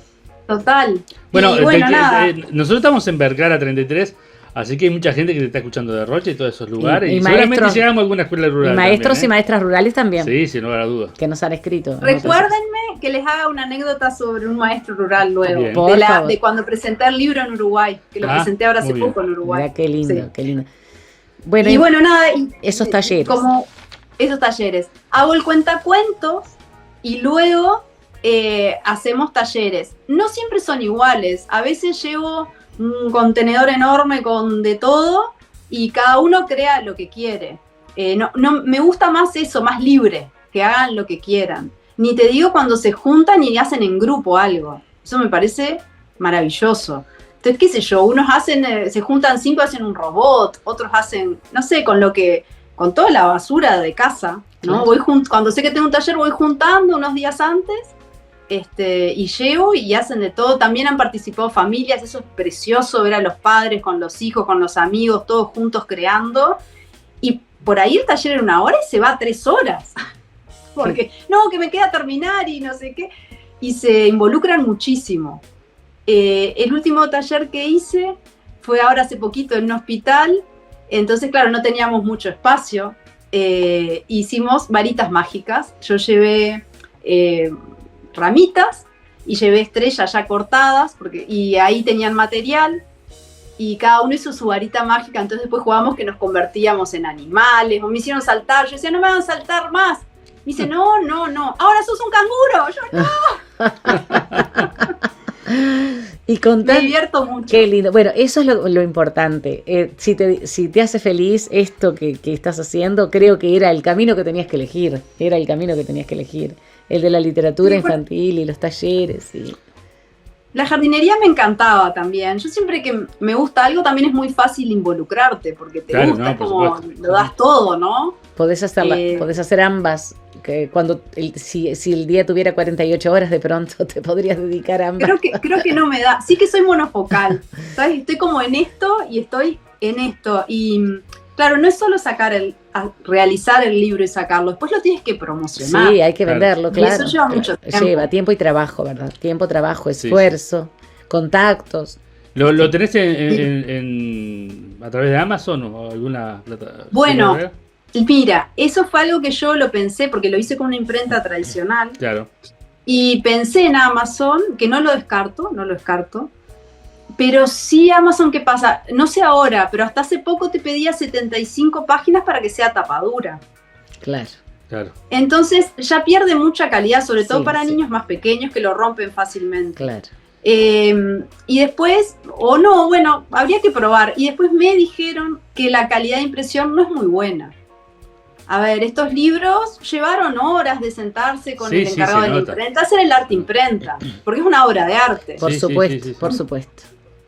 Total. Bueno, Nada. nosotros estamos en Vergara 33, así que hay mucha gente que te está escuchando de Rocha y todos esos lugares. Y Y, seguramente maestros- llegamos a alguna escuela rural. Y maestros también, y maestras rurales también, Sí, sin lugar a dudas. que nos han escrito. Recuérdenme que les haga una anécdota sobre un maestro rural luego, Bien. Por favor. de cuando presenté el libro en Uruguay, que lo Ah, presenté ahora hace muy bien. poco en Uruguay. Mirá qué lindo, Sí. qué lindo. Bueno, Y bueno, nada, esos talleres. Como esos talleres. Hago el cuentacuentos y luego hacemos talleres. No siempre son iguales. A veces llevo un contenedor enorme con de todo y cada uno crea lo que quiere. No, me gusta más eso, más libre, que hagan lo que quieran. Ni te digo cuando se juntan y hacen en grupo algo. Eso me parece maravilloso. Entonces, qué sé yo, unos se juntan 5, hacen un robot, otros hacen, no sé, con toda la basura de casa, ¿no? Claro. Cuando sé que tengo un taller voy juntando unos días antes, y llevo y hacen de todo. También han participado familias, eso es precioso, ver a los padres con los hijos, con los amigos, todos juntos creando. Y por ahí el taller en 1 hora y se va 3 horas. Porque, no, que me queda terminar y no sé qué. Y se involucran muchísimo. El último taller que hice fue ahora hace poquito en un hospital. Entonces, claro, no teníamos mucho espacio. Hicimos varitas mágicas. Yo llevé ramitas y llevé estrellas ya cortadas, y ahí tenían material. Y cada uno hizo su varita mágica. Entonces después jugamos que nos convertíamos en animales. O me hicieron saltar. Yo decía, no me van a saltar más. Me dice, no. Ahora sos un canguro. Yo no. Y contar, me divierto mucho. Qué lindo. Bueno, eso es lo importante. Si te hace feliz esto que estás haciendo, creo que era el camino que tenías que elegir. El de la literatura infantil y los talleres. Y... La jardinería me encantaba también. Yo siempre que me gusta algo también es muy fácil involucrarte porque te gusta, no, como lo das todo, ¿no? Podés hacer ambas. Que si el día tuviera 48 horas, de pronto te podrías dedicar a ambas. Creo que no me da. Sí que soy monofocal, ¿sabes? Estoy como en esto y estoy en esto. Y claro, no es solo realizar el libro y sacarlo, después lo tienes que promocionar. Sí, hay que venderlo, claro. Y eso lleva mucho tiempo. Lleva tiempo y trabajo, ¿verdad? Tiempo, trabajo, esfuerzo, contactos. ¿Lo tenés a través de Amazon o alguna plataforma? Bueno, mira, eso fue algo que yo lo pensé porque lo hice con una imprenta tradicional. Claro. Y pensé en Amazon, que no lo descarto, pero sí Amazon, ¿qué pasa? No sé ahora, pero hasta hace poco te pedía 75 páginas para que sea tapadura. Claro. Entonces ya pierde mucha calidad, sobre todo para niños más pequeños que lo rompen fácilmente. Claro. Y después, habría que probar. Y después me dijeron que la calidad de impresión no es muy buena. A ver, estos libros llevaron horas de sentarse con el encargado de la imprenta, hacer el arte imprenta, porque es una obra de arte. Por supuesto.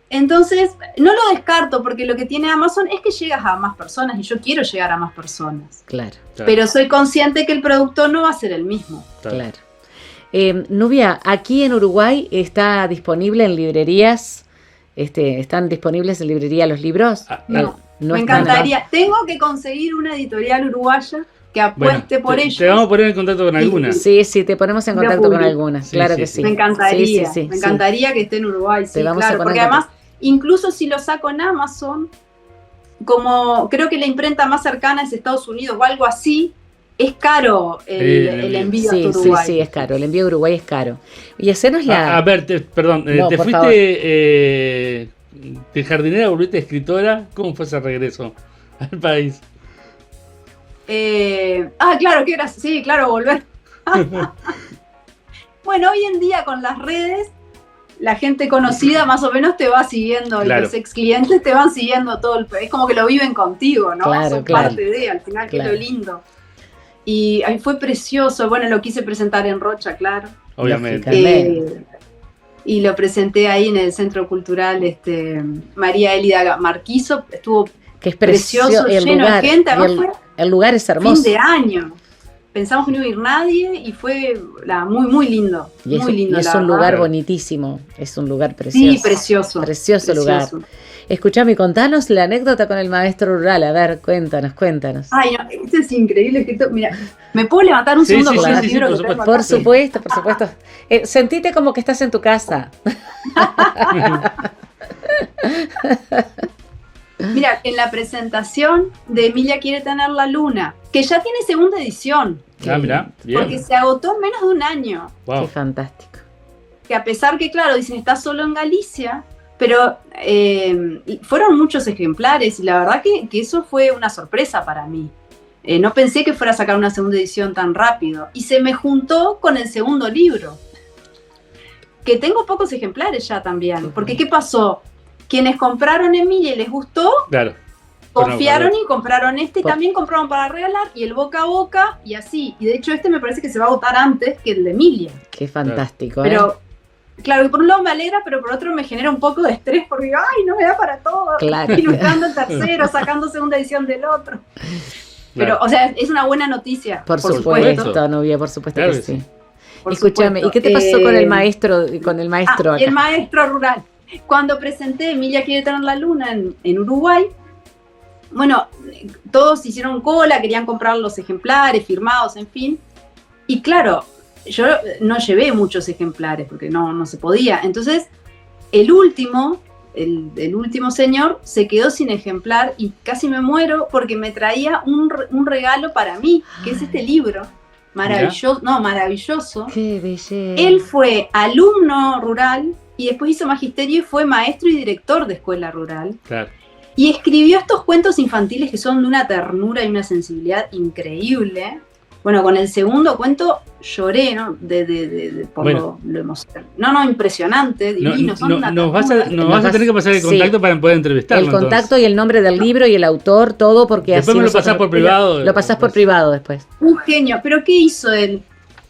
Entonces, no lo descarto, porque lo que tiene Amazon es que llegas a más personas, y yo quiero llegar a más personas. Claro. Pero soy consciente que el producto no va a ser el mismo. Claro. Nubia, aquí en Uruguay está disponible en librerías, ¿están disponibles en librería los libros? No, me encantaría. Tengo que conseguir una editorial uruguaya que apueste por ellos. Te vamos a poner en contacto con alguna. Sí, te ponemos en contacto con alguna, claro que sí. Me encantaría, me encantaría que esté en Uruguay, sí, claro, porque además, incluso si lo saco en Amazon, como creo que la imprenta más cercana es Estados Unidos o algo así, es caro el envío a Uruguay. Sí, es caro, el envío a Uruguay es caro. Y hacernos la... A ver, perdón, ¿te fuiste de jardinera, volviste escritora? ¿Cómo fue ese regreso al país? Claro, qué gracia. Sí, claro, volver. Bueno, hoy en día con las redes, la gente conocida más o menos te va siguiendo, y los ex clientes te van siguiendo todo es como que lo viven contigo, ¿no? Son parte de, al final, que es lo lindo. Y fue precioso. Bueno, lo quise presentar en Rocha, claro. Obviamente. Y lo presenté ahí en el Centro Cultural María Elida Marquizo. Estuvo que es precioso, lleno de gente. Además el lugar es hermoso. Fin de año. Pensamos que no iba a ir nadie y fue muy, muy lindo. Y muy lindo. Es un lugar bonitísimo. Es un lugar precioso. Sí, precioso. Precioso lugar. Escuchame, contanos la anécdota con el maestro rural. A ver, cuéntanos. Ay, no, esto es increíble. Mira, ¿me puedo levantar un segundo con el libro? Por supuesto. Sentite como que estás en tu casa. Mira, en la presentación de Emilia quiere tener la luna, que ya tiene segunda edición. Mira, bien. Porque se agotó en menos de un año. Wow. Qué fantástico. Que a pesar que, claro, dicen, está solo en Galicia, pero fueron muchos ejemplares y la verdad que eso fue una sorpresa para mí. No pensé que fuera a sacar una segunda edición tan rápido. Y se me juntó con el segundo libro. que tengo pocos ejemplares ya también. Porque ¿qué pasó? Quienes compraron Emilia y les gustó, Claro. confiaron Bueno, y compraron este y también compraron para regalar, y el boca a boca y así. Y de hecho este me parece que se va a agotar antes que el de Emilia. Qué fantástico, Pero, claro, por un lado me alegra, pero por otro me genera un poco de estrés porque digo, ay, no me da para todo. Claro. Ilustrando el tercero, sacando segunda edición del otro. Pero, Claro. o sea, es una buena noticia. Por supuesto. supuesto, Nubia, por supuesto Claro que que sí. sí. Por Escúchame, supuesto. ¿y qué te pasó con el maestro? Con el maestro acá? El maestro rural. Cuando presenté Emilia quiere tener la luna en Uruguay, bueno, todos hicieron cola, querían comprar los ejemplares firmados, en fin. Y claro, yo no llevé muchos ejemplares porque no se podía. Entonces, el último señor se quedó sin ejemplar y casi me muero porque me traía un regalo para mí, que es este libro. Maravilloso, maravilloso. Qué belleza. Él fue alumno rural y después hizo magisterio y fue maestro y director de escuela rural. Claro. Y escribió estos cuentos infantiles que son de una ternura y una sensibilidad increíble. Bueno, con el segundo cuento lloré, ¿no? Por Bueno. lo emocional. No, impresionante, divino. Son una Nos vas ternura. a tener que pasar el Sí. contacto para poder entrevistarlo. El contacto entonces. y el nombre del libro y el autor, todo, porque Después así me lo nosotros- pasás por privado. Lo pasás por privado después. Un genio. ¿Pero qué hizo él?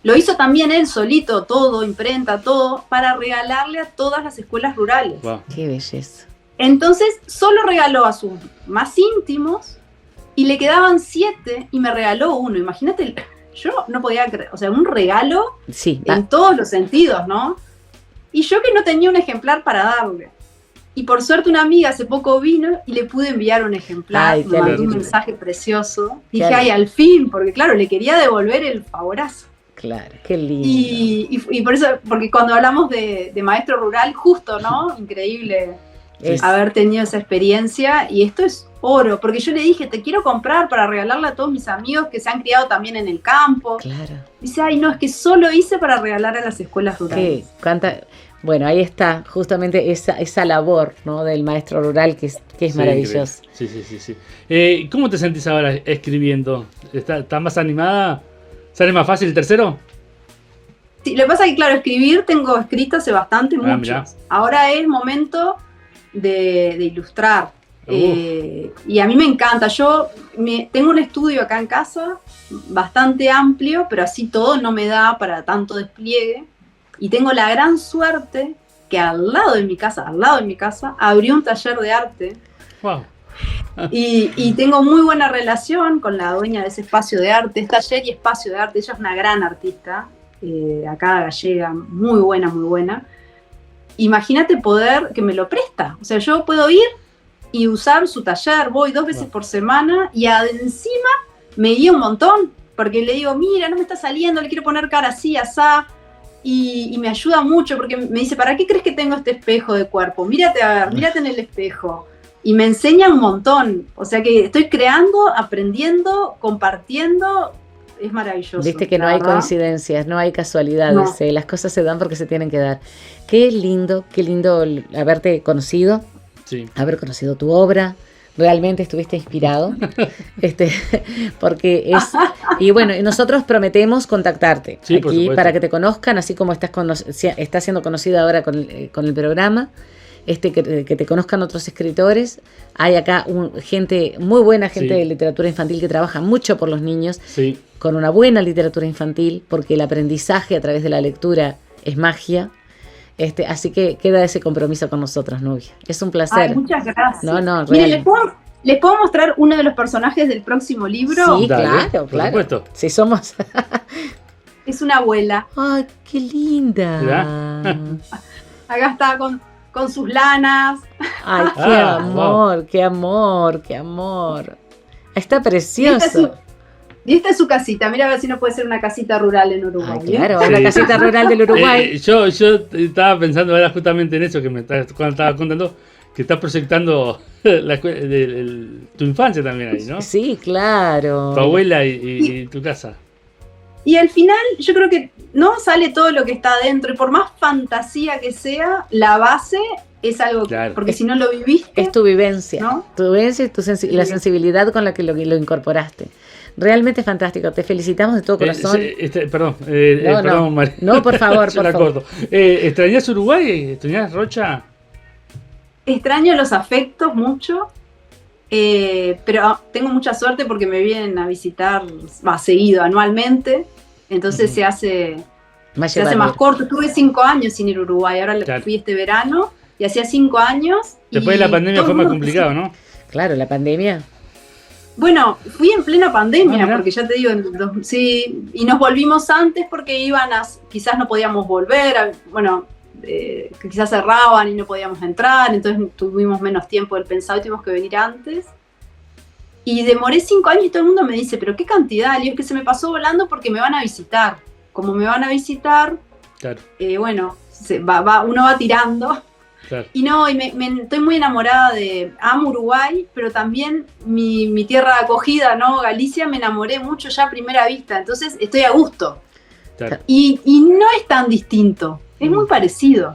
Lo hizo también él solito, todo, imprenta, todo, para regalarle a todas las escuelas rurales. Wow. Qué belleza. Entonces, solo regaló a sus más íntimos y le quedaban 7 y me regaló uno. Imagínate, yo no podía creer, o sea, un regalo Sí, en todos los sentidos, ¿no? Y yo que no tenía un ejemplar para darle. Y por suerte una amiga hace poco vino y le pude enviar un ejemplar, Ay, qué me mandó un lindo. mensaje precioso. Qué Dije, ay, lindo. al fin, porque claro, le quería devolver el favorazo. claro, qué lindo. Y por eso, porque cuando hablamos de maestro rural, justo, ¿no? Increíble Es- haber tenido esa experiencia, y esto es oro, porque yo le dije, te quiero comprar para regalarle a todos mis amigos que se han criado también en el campo. Claro. Dice, ay, no, es que solo hice para regalar a las escuelas Qué, rurales. bueno, ahí está justamente esa labor, ¿no? Del maestro rural que es Sí, maravilloso. increíble. Sí. ¿Cómo te sentís ahora escribiendo? ¿Estás más animada? ¿Sale más fácil el tercero? Sí, lo que pasa es que, claro, escribir tengo escrito hace bastante, mirá. muchos. Ahora es momento de ilustrar. Y a mí me encanta. Yo tengo un estudio acá en casa bastante amplio, pero así todo no me da para tanto despliegue. Y tengo la gran suerte que al lado de mi casa, abrió un taller de arte. Wow. Y tengo muy buena relación con la dueña de ese espacio de arte, es taller y espacio de arte. Ella es una gran artista, acá gallega, muy buena. Imagínate poder, que me lo presta. O sea, yo puedo ir y usar su taller, voy 2 veces por semana y encima me guía un montón, porque le digo, mira, no me está saliendo, le quiero poner cara así, asá. Y me ayuda mucho porque me dice, ¿para qué crees que tengo este espejo de cuerpo? Mírate en el espejo. Y me enseña un montón. O sea que estoy creando, aprendiendo, compartiendo. Es maravilloso. Viste que no la hay verdad. coincidencias, no hay casualidades, No. las cosas se dan porque se tienen que dar. Qué lindo haberte conocido, Sí. haber conocido tu obra. Realmente estuviste inspirado, porque es, y bueno, y nosotros prometemos contactarte Sí, por aquí supuesto. para que te conozcan, así como estás siendo conocida ahora con el programa, que te conozcan otros escritores. Hay acá gente muy buena, gente Sí. de literatura infantil que trabaja mucho por los niños, Sí. con una buena literatura infantil, porque el aprendizaje a través de la lectura es magia. Así que queda ese compromiso con nosotros, Nubia. Es un placer. Ay, muchas gracias. No, Miren, real. ¿les puedo mostrar uno de los personajes del próximo libro? Sí, Dale, claro, por claro. supuesto. Si somos. Es una abuela. ¡Ay, qué linda! Mirá. Acá está con sus lanas. ¡Ay, qué Ah, amor, qué amor, qué amor! Está Y esta precioso. es su casita. Mira a ver si no puede ser una casita rural en Uruguay. Ay, claro, Sí. la casita rural del Uruguay. Yo estaba pensando ahora justamente en eso cuando estaba contando, que estás proyectando tu infancia también ahí, ¿no? Sí, claro. Tu abuela y tu casa. Y al final yo creo que no sale todo lo que está adentro. Y por más fantasía que sea, la base es algo. Claro. Porque si no lo viviste. Es tu vivencia, ¿No? tu vivencia y la sensibilidad con la que lo incorporaste. Realmente fantástico. Te felicitamos de todo corazón. Perdón, María. No, por favor, Yo por la favor. corto. ¿Extrañás Uruguay? ¿Extrañás Rocha? Extraño los afectos mucho, pero tengo mucha suerte porque me vienen a visitar seguido, anualmente, entonces se hace más corto. Estuve 5 años sin ir a Uruguay, ahora Claro. fui este verano y hacía 5 años. Después de la pandemia fue más complicado, ¿no? Claro, la pandemia. Bueno, fui en plena pandemia, mirá. porque ya te digo, sí, y nos volvimos antes porque quizás no podíamos volver, que quizás cerraban y no podíamos entrar, entonces tuvimos menos tiempo del pensado y tuvimos que venir antes. Y demoré 5 años y todo el mundo me dice, ¿pero qué cantidad? Y es que se me pasó volando porque me van a visitar. Como me van a visitar, Claro, uno va tirando. claro. Y estoy muy enamorada amo Uruguay, pero también mi tierra de acogida, ¿no? Galicia, me enamoré mucho ya a primera vista, entonces estoy a gusto. Claro. Y no es tan distinto, es muy parecido.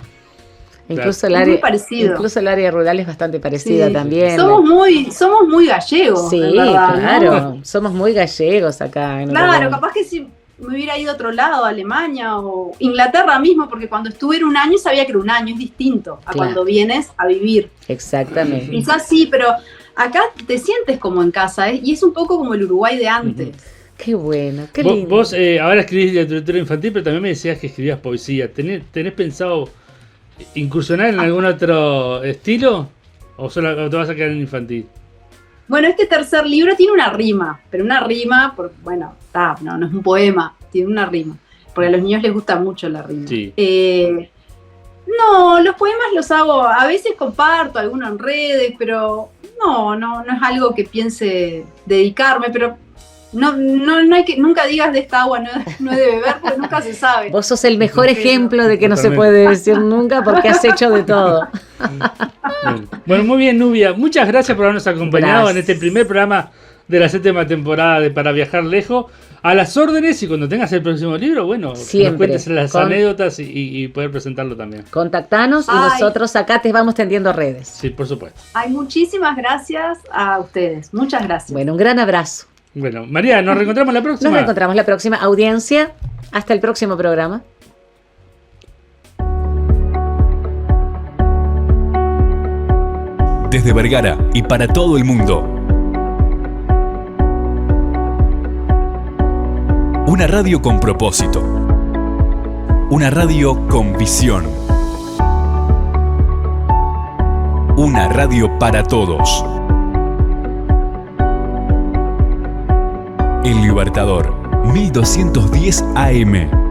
Incluso Es muy parecido. Incluso el área rural es bastante parecida Sí. también. Somos muy gallegos, Sí, en verdad, claro. ¿no? Somos muy gallegos acá en Claro, Uruguay. capaz que si me hubiera ido a otro lado, a Alemania o Inglaterra mismo, porque cuando estuve en un año sabía que era un año, es distinto a Claro. cuando vienes a vivir. Exactamente. Quizás sí, pero acá te sientes como en casa, y es un poco como el Uruguay de antes. Qué bueno, qué Vos, lindo. vos, ahora escribís literatura infantil, pero también me decías que escribías poesía. ¿Tenés pensado incursionar en algún otro estilo? ¿O solo te vas a quedar en infantil? Bueno, este tercer libro tiene una rima, pero una rima, no es un poema, tiene una rima, porque a los niños les gusta mucho la rima. Sí. No, los poemas los hago, a veces comparto alguno en redes, pero no es algo que piense dedicarme, pero no hay que, nunca digas de esta agua no es de beber, porque nunca se sabe. Vos sos el mejor Pero- ejemplo de que no se Totalmente. puede decir nunca porque has hecho de todo. Bueno, muy bien, Nubia. Muchas gracias por habernos acompañado Gracias. en este primer programa de la 7ª temporada de Para Viajar Lejos. A las órdenes, y cuando tengas el próximo libro, bueno, que nos Siempre. cuentes las Con- anécdotas y poder presentarlo también. Contactanos y Ay. nosotros acá te vamos tendiendo redes. Sí, por supuesto. Ay, muchísimas gracias a ustedes, muchas gracias. Bueno, un gran abrazo. Bueno, María, nos reencontramos la próxima. Nos reencontramos la próxima audiencia. Hasta el próximo programa. Desde Vergara y para todo el mundo. Una radio con propósito. Una radio con visión. Una radio para todos. El Libertador, 1210 AM.